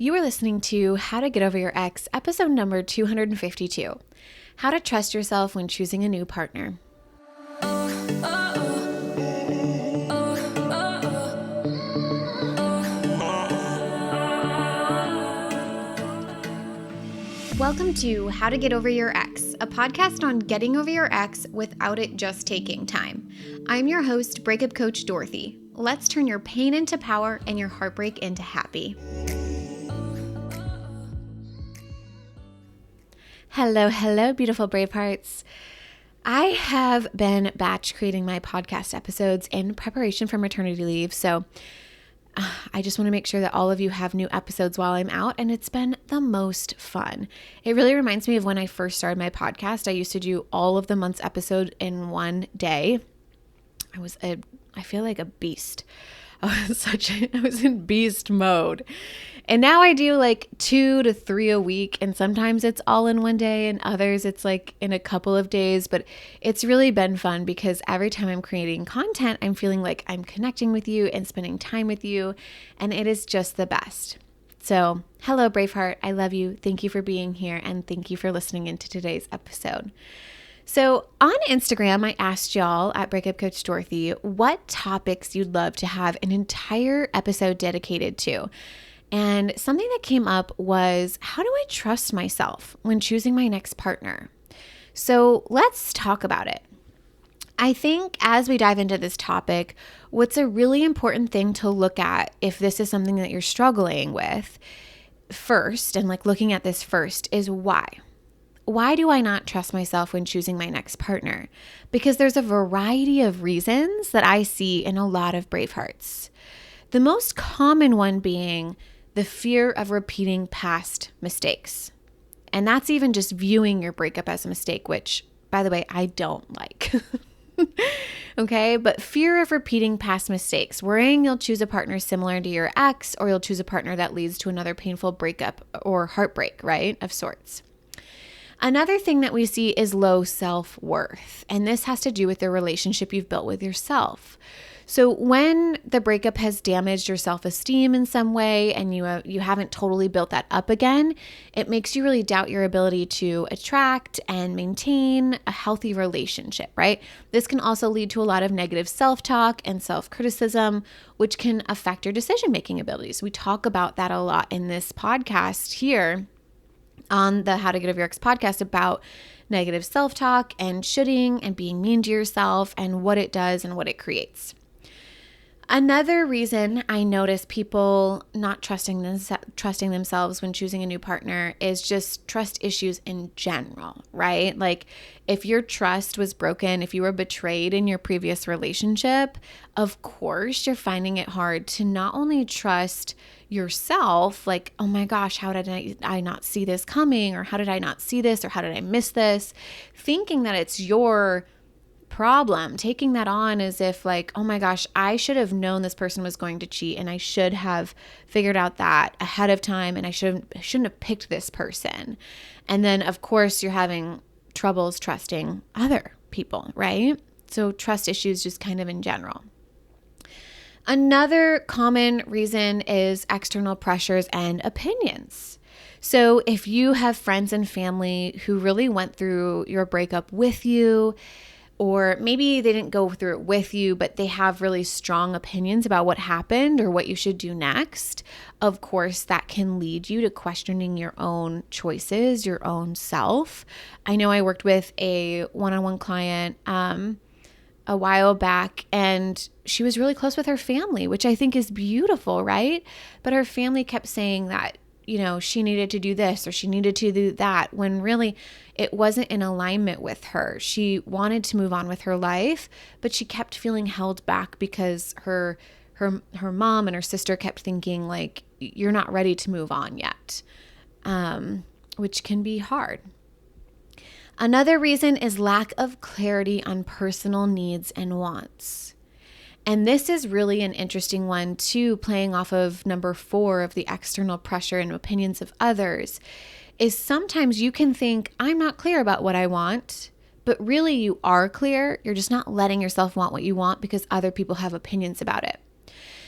You are listening to How to Get Over Your Ex, episode number 252, How to Trust Yourself When Choosing a New Partner. Welcome to How to Get Over Your Ex, a podcast on getting over your ex without it just taking time. I'm your host, breakup coach Dorothy. Let's turn your pain into power and your heartbreak into happy. Hello, beautiful brave hearts. I have been batch creating my podcast episodes in preparation for maternity leave, so I just want to make sure that all of you have new episodes while I'm out, and it's been the most fun. It really reminds me of when I first started my podcast. I used to do all of the month's episode in one day. I feel like a beast. I was in beast mode. And now I do like 2 to 3 a week, and sometimes it's all in one day and others it's like in a couple of days, but it's really been fun because every time I'm creating content, I'm feeling like I'm connecting with you and spending time with you, and it is just the best. So, hello Braveheart, I love you. Thank you for being here, and thank you for listening into today's episode. So on Instagram, I asked y'all at Breakup Coach Dorothy what topics you'd love to have an entire episode dedicated to. And something that came up was, how do I trust myself when choosing my next partner? So let's talk about it. I think as we dive into this topic, what's a really important thing to look at if this is something that you're struggling with first, and like looking at this first, is why. Why do I not trust myself when choosing my next partner? Because there's a variety of reasons that I see in a lot of brave hearts. The most common one being the fear of repeating past mistakes. And that's even just viewing your breakup as a mistake, which, by the way, I don't like. Okay, but fear of repeating past mistakes, worrying you'll choose a partner similar to your ex, or you'll choose a partner that leads to another painful breakup or heartbreak, right, of sorts. Another thing that we see is low self-worth, and this has to do with the relationship you've built with yourself. So when the breakup has damaged your self-esteem in some way and you haven't totally built that up again, it makes you really doubt your ability to attract and maintain a healthy relationship, right? This can also lead to a lot of negative self-talk and self-criticism, which can affect your decision-making abilities. We talk about that a lot in this podcast here on the How to Get Over Your Ex podcast about negative self-talk and shoulding and being mean to yourself and what it does and what it creates. Another reason I notice people not trusting themselves when choosing a new partner is just trust issues in general, right? Like if your trust was broken, if you were betrayed in your previous relationship, of course you're finding it hard to not only trust yourself, like, oh my gosh, how did I not see this coming? Or how did I not see this? Or how did I miss this? Thinking that it's your problem, taking that on as if like, oh my gosh, I should have known this person was going to cheat, and I should have figured out that ahead of time, and I shouldn't have picked this person. And then of course you're having troubles trusting other people, right? So trust issues just kind of in general. Another common reason is external pressures and opinions. So if you have friends and family who really went through your breakup with you, or maybe they didn't go through it with you, but they have really strong opinions about what happened or what you should do next, of course, that can lead you to questioning your own choices, your own self. I know I worked with a one-on-one client a while back, and she was really close with her family, which I think is beautiful, right? But her family kept saying that, you know, she needed to do this or she needed to do that, when really it wasn't in alignment with her. She wanted to move on with her life, but she kept feeling held back because her mom and her sister kept thinking like, you're not ready to move on yet, which can be hard. Another reason is lack of clarity on personal needs and wants. And this is really an interesting one too, playing off of number 4 of the external pressure and opinions of others, is sometimes you can think, I'm not clear about what I want, but really you are clear. You're just not letting yourself want what you want because other people have opinions about it.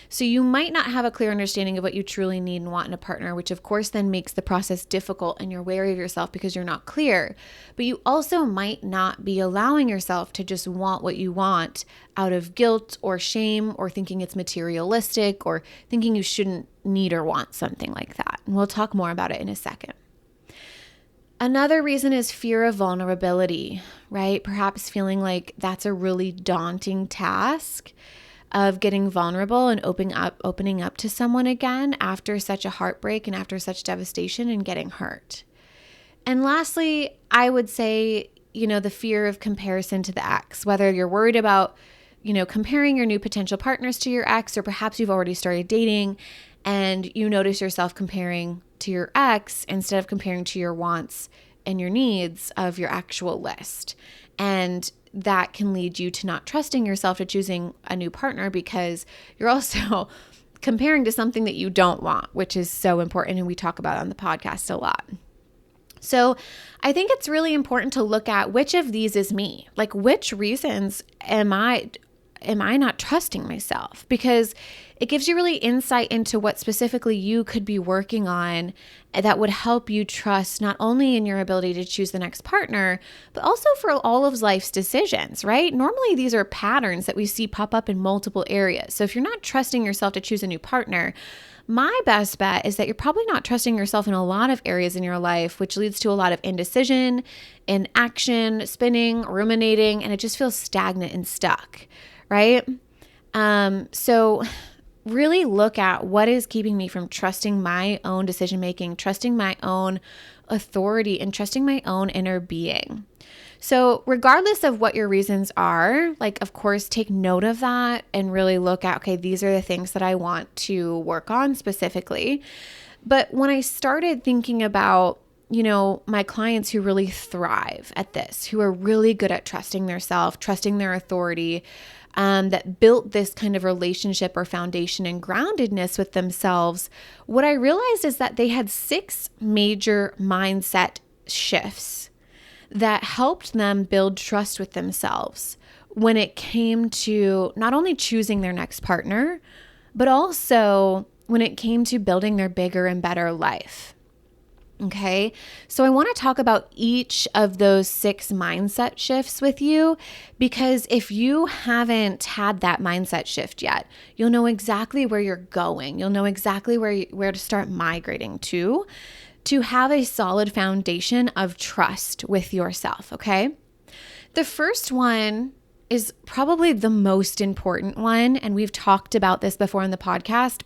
So you might not have a clear understanding of what you truly need and want in a partner, which of course then makes the process difficult and you're wary of yourself because you're not clear. But you also might not be allowing yourself to just want what you want out of guilt or shame or thinking it's materialistic or thinking you shouldn't need or want something like that. And we'll talk more about it in a second. Another reason is fear of vulnerability, right? Perhaps feeling like that's a really daunting task of getting vulnerable and opening up to someone again after such a heartbreak and after such devastation and getting hurt. And lastly, I would say, the fear of comparison to the ex, whether you're worried about, comparing your new potential partners to your ex, or perhaps you've already started dating and you notice yourself comparing to your ex instead of comparing to your wants and your needs of your actual list. And that can lead you to not trusting yourself to choosing a new partner because you're also comparing to something that you don't want, which is so important. And we talk about it on the podcast a lot. So I think it's really important to look at which of these is me, like which reasons am I not trusting myself? Because it gives you really insight into what specifically you could be working on that would help you trust not only in your ability to choose the next partner, but also for all of life's decisions, right? Normally, these are patterns that we see pop up in multiple areas. So if you're not trusting yourself to choose a new partner, my best bet is that you're probably not trusting yourself in a lot of areas in your life, which leads to a lot of indecision, inaction, spinning, ruminating, and it just feels stagnant and stuck, right? So really look at what is keeping me from trusting my own decision-making, trusting my own authority, and trusting my own inner being. So regardless of what your reasons are, of course, take note of that and really look at, okay, these are the things that I want to work on specifically. But when I started thinking about, my clients who really thrive at this, who are really good at trusting their self, trusting their authority, that built this kind of relationship or foundation and groundedness with themselves, what I realized is that they had 6 major mindset shifts that helped them build trust with themselves when it came to not only choosing their next partner, but also when it came to building their bigger and better life. Okay, so I want to talk about each of those 6 mindset shifts with you, because if you haven't had that mindset shift yet, you'll know exactly where you're going. You'll know exactly where to start migrating to have a solid foundation of trust with yourself, okay? The first one is probably the most important one, and we've talked about this before in the podcast,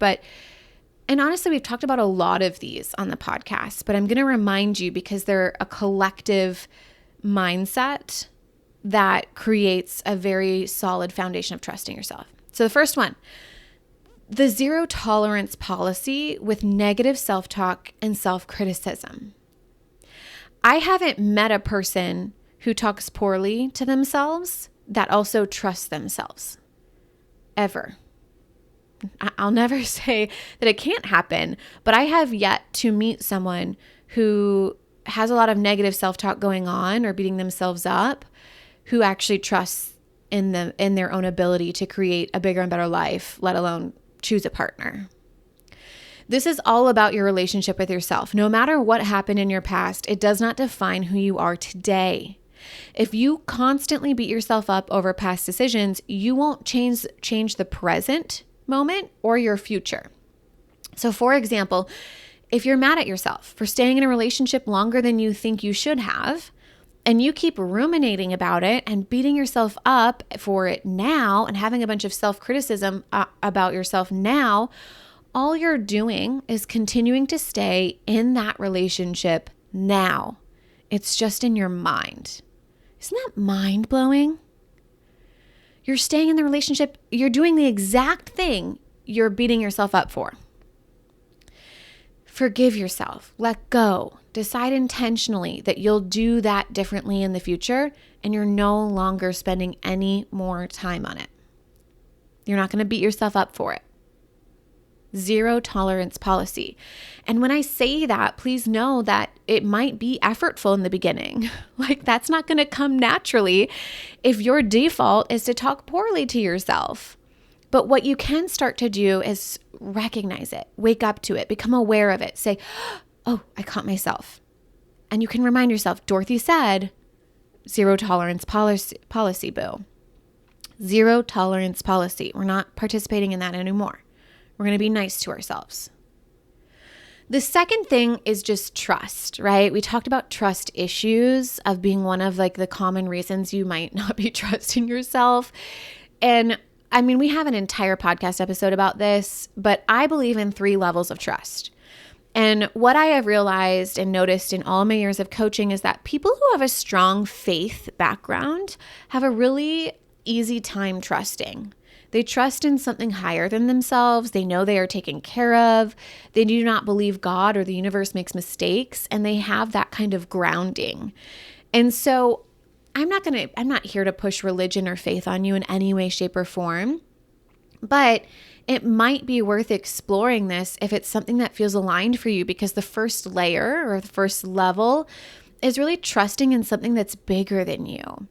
and honestly, we've talked about a lot of these on the podcast, but I'm going to remind you because they're a collective mindset that creates a very solid foundation of trusting yourself. So the first one, the 0 tolerance policy with negative self-talk and self-criticism. I haven't met a person who talks poorly to themselves that also trusts themselves, ever. I'll never say that it can't happen, but I have yet to meet someone who has a lot of negative self-talk going on or beating themselves up, who actually trusts in their own ability to create a bigger and better life, let alone choose a partner. This is all about your relationship with yourself. No matter what happened in your past, it does not define who you are today. If you constantly beat yourself up over past decisions, you won't change the present moment or your future. So for example, if you're mad at yourself for staying in a relationship longer than you think you should have, and you keep ruminating about it and beating yourself up for it now and having a bunch of self-criticism about yourself now, all you're doing is continuing to stay in that relationship now. It's just in your mind. Isn't that mind-blowing? You're staying in the relationship. You're doing the exact thing you're beating yourself up for. Forgive yourself. Let go. Decide intentionally that you'll do that differently in the future, and you're no longer spending any more time on it. You're not going to beat yourself up for it. 0 tolerance policy. And when I say that, please know that it might be effortful in the beginning. That's not going to come naturally if your default is to talk poorly to yourself. But what you can start to do is recognize it, wake up to it, become aware of it. Say, oh, I caught myself. And you can remind yourself, Dorothy said, zero tolerance policy, boo. Zero tolerance policy. We're not participating in that anymore. We're going to be nice to ourselves. The second thing is just trust, right? We talked about trust issues of being one of like the common reasons you might not be trusting yourself. And I mean, we have an entire podcast episode about this, but I believe in 3 levels of trust. And what I have realized and noticed in all my years of coaching is that people who have a strong faith background have a really easy time trusting. They trust in something higher than themselves. They know they are taken care of. They do not believe God or the universe makes mistakes, and they have that kind of grounding. And so I'm not here to push religion or faith on you in any way, shape, or form, but it might be worth exploring this if it's something that feels aligned for you, because the first layer or the first level is really trusting in something that's bigger than you,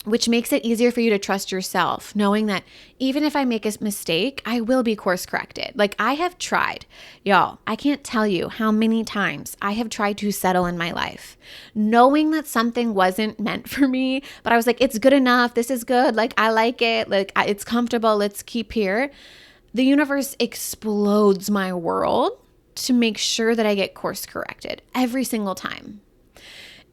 which makes it easier for you to trust yourself, knowing that even if I make a mistake, I will be course corrected. Like I have tried, y'all, I can't tell you how many times I have tried to settle in my life, knowing that something wasn't meant for me, but I was like, it's good enough. This is good. Like I like it. Like it's comfortable. Let's keep here. The universe explodes my world to make sure that I get course corrected every single time.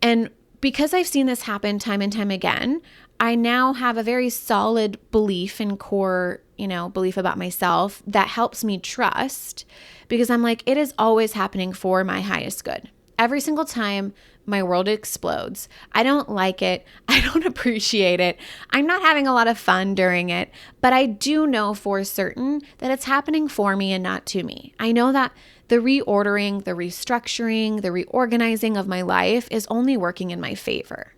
And because I've seen this happen time and time again, I now have a very solid belief and core, belief about myself that helps me trust, because I'm like, it is always happening for my highest good. Every single time my world explodes. I don't like it. I don't appreciate it. I'm not having a lot of fun during it, but I do know for certain that it's happening for me and not to me. I know that the reordering, the restructuring, the reorganizing of my life is only working in my favor.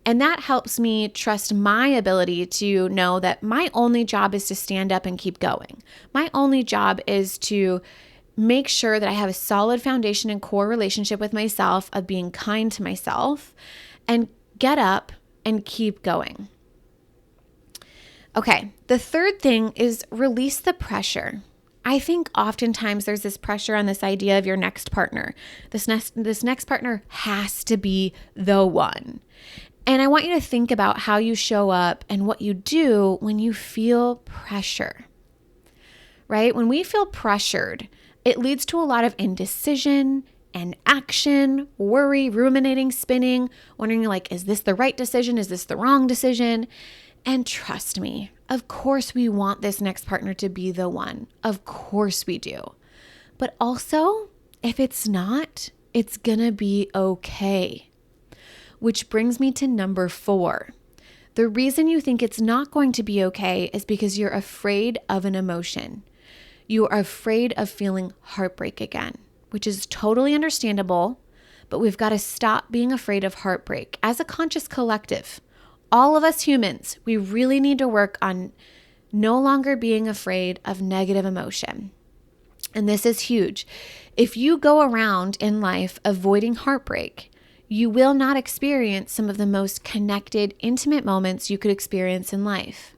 And that helps me trust my ability to know that my only job is to stand up and keep going. My only job is to make sure that I have a solid foundation and core relationship with myself, of being kind to myself, and get up and keep going. Okay, the third thing is release the pressure. I think oftentimes there's this pressure on this idea of your next partner. This next partner has to be the one. And I want you to think about how you show up and what you do when you feel pressure, right? When we feel pressured, it leads to a lot of indecision and action, worry, ruminating, spinning, wondering like, is this the right decision? Is this the wrong decision? And trust me, of course we want this next partner to be the one. Of course we do. But also, if it's not, it's gonna be okay. Which brings me to number 4. The reason you think it's not going to be okay is because you're afraid of an emotion. You are afraid of feeling heartbreak again, which is totally understandable, but we've got to stop being afraid of heartbreak. As a conscious collective, all of us humans, we really need to work on no longer being afraid of negative emotion. And this is huge. If you go around in life avoiding heartbreak, you will not experience some of the most connected, intimate moments you could experience in life.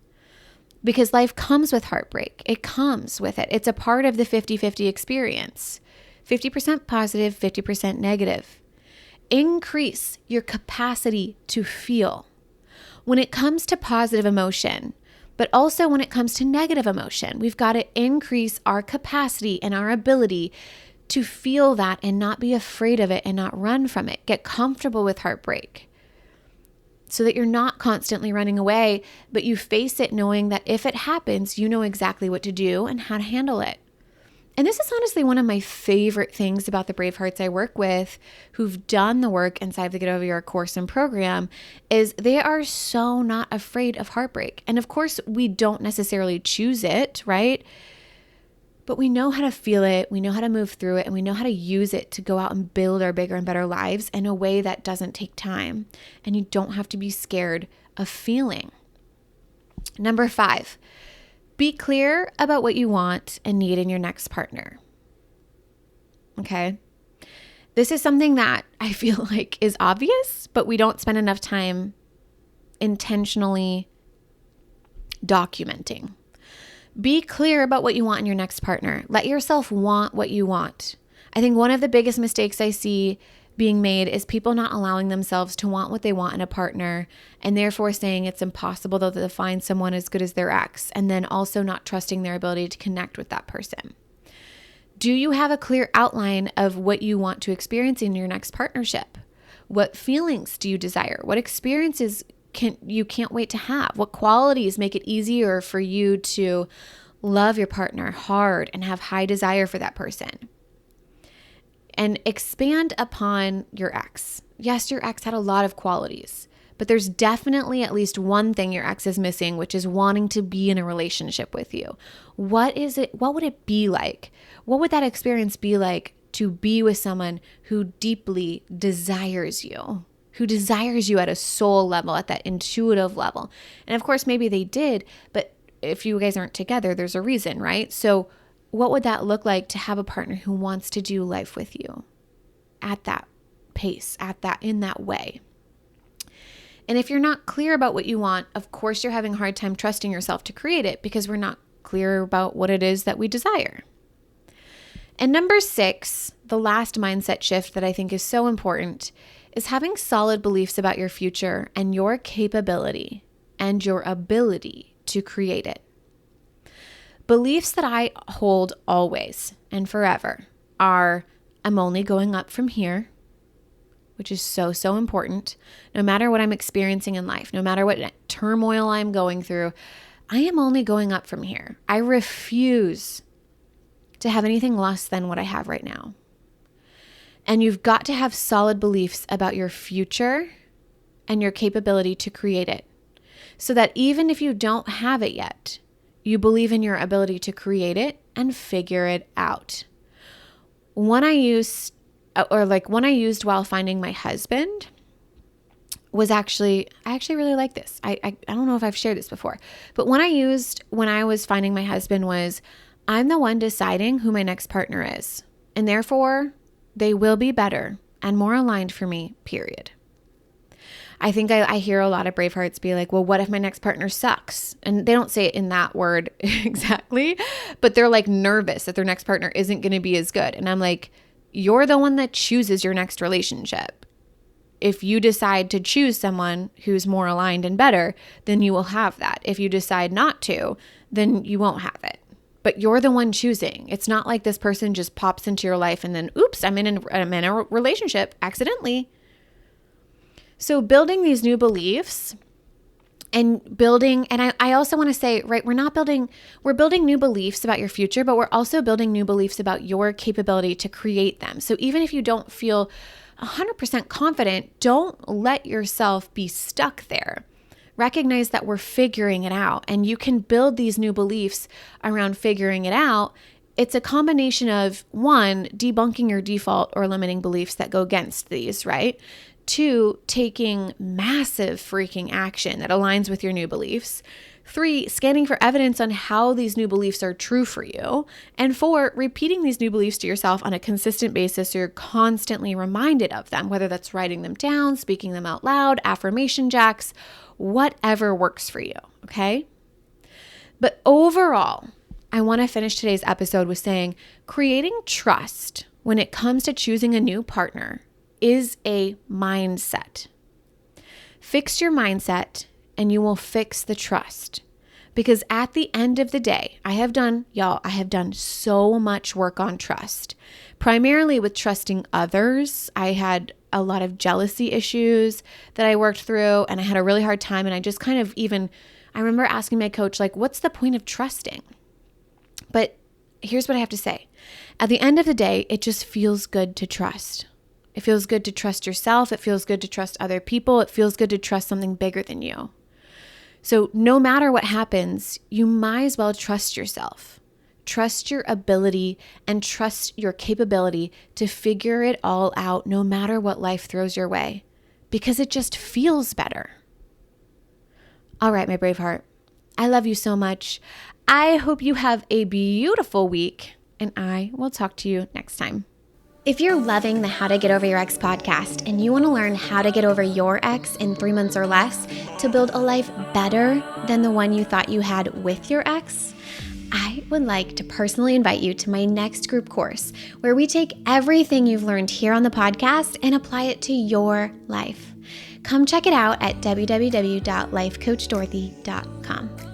Because life comes with heartbreak. It comes with it. It's a part of the 50-50 experience. 50% positive, 50% negative. Increase your capacity to feel. When it comes to positive emotion, but also when it comes to negative emotion, we've got to increase our capacity and our ability to feel that and not be afraid of it and not run from it. Get comfortable with heartbreak so that you're not constantly running away, but you face it knowing that if it happens, you know exactly what to do and how to handle it. And this is honestly one of my favorite things about the brave hearts I work with who've done the work inside the Get Over Your course and program is they are so not afraid of heartbreak. And of course, we don't necessarily choose it, right? But we know how to feel it, we know how to move through it, and we know how to use it to go out and build our bigger and better lives in a way that doesn't take time. And you don't have to be scared of feeling. Number 5, be clear about what you want and need in your next partner. Okay? This is something that I feel like is obvious, but we don't spend enough time intentionally documenting. Be clear about what you want in your next partner. Let yourself want what you want. I think one of the biggest mistakes I see being made is people not allowing themselves to want what they want in a partner, and therefore saying it's impossible though to find someone as good as their ex, and then also not trusting their ability to connect with that person. Do you have a clear outline of what you want to experience in your next partnership? What feelings do you desire? What experiences you can't wait to have? What qualities make it easier for you to love your partner hard and have high desire for that person? And expand upon your ex. Yes, your ex had a lot of qualities, but there's definitely at least one thing your ex is missing, which is wanting to be in a relationship with you. What is it? What would it be like? What would that experience be like to be with someone who deeply desires you? Who desires you at a soul level, at that intuitive level. And of course, maybe they did, but if you guys aren't together, there's a reason, right? So what would that look like to have a partner who wants to do life with you at that pace, in that way? And if you're not clear about what you want, of course, you're having a hard time trusting yourself to create it because we're not clear about what it is that we desire. And number 6, the last mindset shift that I think is so important is having solid beliefs about your future and your capability and your ability to create it. Beliefs that I hold always and forever are, I'm only going up from here, which is so, so important. No matter what I'm experiencing in life, no matter what turmoil I'm going through, I am only going up from here. I refuse to have anything less than what I have right now. And you've got to have solid beliefs about your future and your capability to create it, so that even if you don't have it yet, you believe in your ability to create it and figure it out. One I used while finding my husband was I actually really like this. I don't know if I've shared this before, but one I used when I was finding my husband was, I'm the one deciding who my next partner is, and therefore they will be better and more aligned for me, period. I think I hear a lot of brave hearts be like, well, what if my next partner sucks? And they don't say it in that word exactly, but they're like nervous that their next partner isn't going to be as good. And I'm like, you're the one that chooses your next relationship. If you decide to choose someone who's more aligned and better, then you will have that. If you decide not to, then you won't have it. But you're the one choosing. It's not like this person just pops into your life and then, oops, I'm in a relationship accidentally. So building these new beliefs and I also want to say, right, we're building new beliefs about your future, but we're also building new beliefs about your capability to create them. So even if you don't feel 100% confident, don't let yourself be stuck there. Recognize that we're figuring it out, and you can build these new beliefs around figuring it out. It's a combination of 1, debunking your default or limiting beliefs that go against these, right? 2, taking massive freaking action that aligns with your new beliefs. 3, scanning for evidence on how these new beliefs are true for you. And 4, repeating these new beliefs to yourself on a consistent basis so you're constantly reminded of them, whether that's writing them down, speaking them out loud, affirmation jacks, whatever works for you, okay? But overall, I want to finish today's episode with saying creating trust when it comes to choosing a new partner is a mindset. Fix your mindset and you will fix the trust. Because at the end of the day, I have done so much work on trust, primarily with trusting others. I had a lot of jealousy issues that I worked through, and I had a really hard time. And I just I remember asking my coach, like, what's the point of trusting? But here's what I have to say. At the end of the day, it just feels good to trust. It feels good to trust yourself. It feels good to trust other people. It feels good to trust something bigger than you. So no matter what happens, you might as well trust yourself. Trust your ability and trust your capability to figure it all out no matter what life throws your way, because it just feels better. All right, my brave heart, I love you so much. I hope you have a beautiful week, and I will talk to you next time. If you're loving the How to Get Over Your Ex podcast and you want to learn how to get over your ex in 3 months or less to build a life better than the one you thought you had with your ex, would like to personally invite you to my next group course, where we take everything you've learned here on the podcast and apply it to your life. Come check it out at www.lifecoachdorothy.com.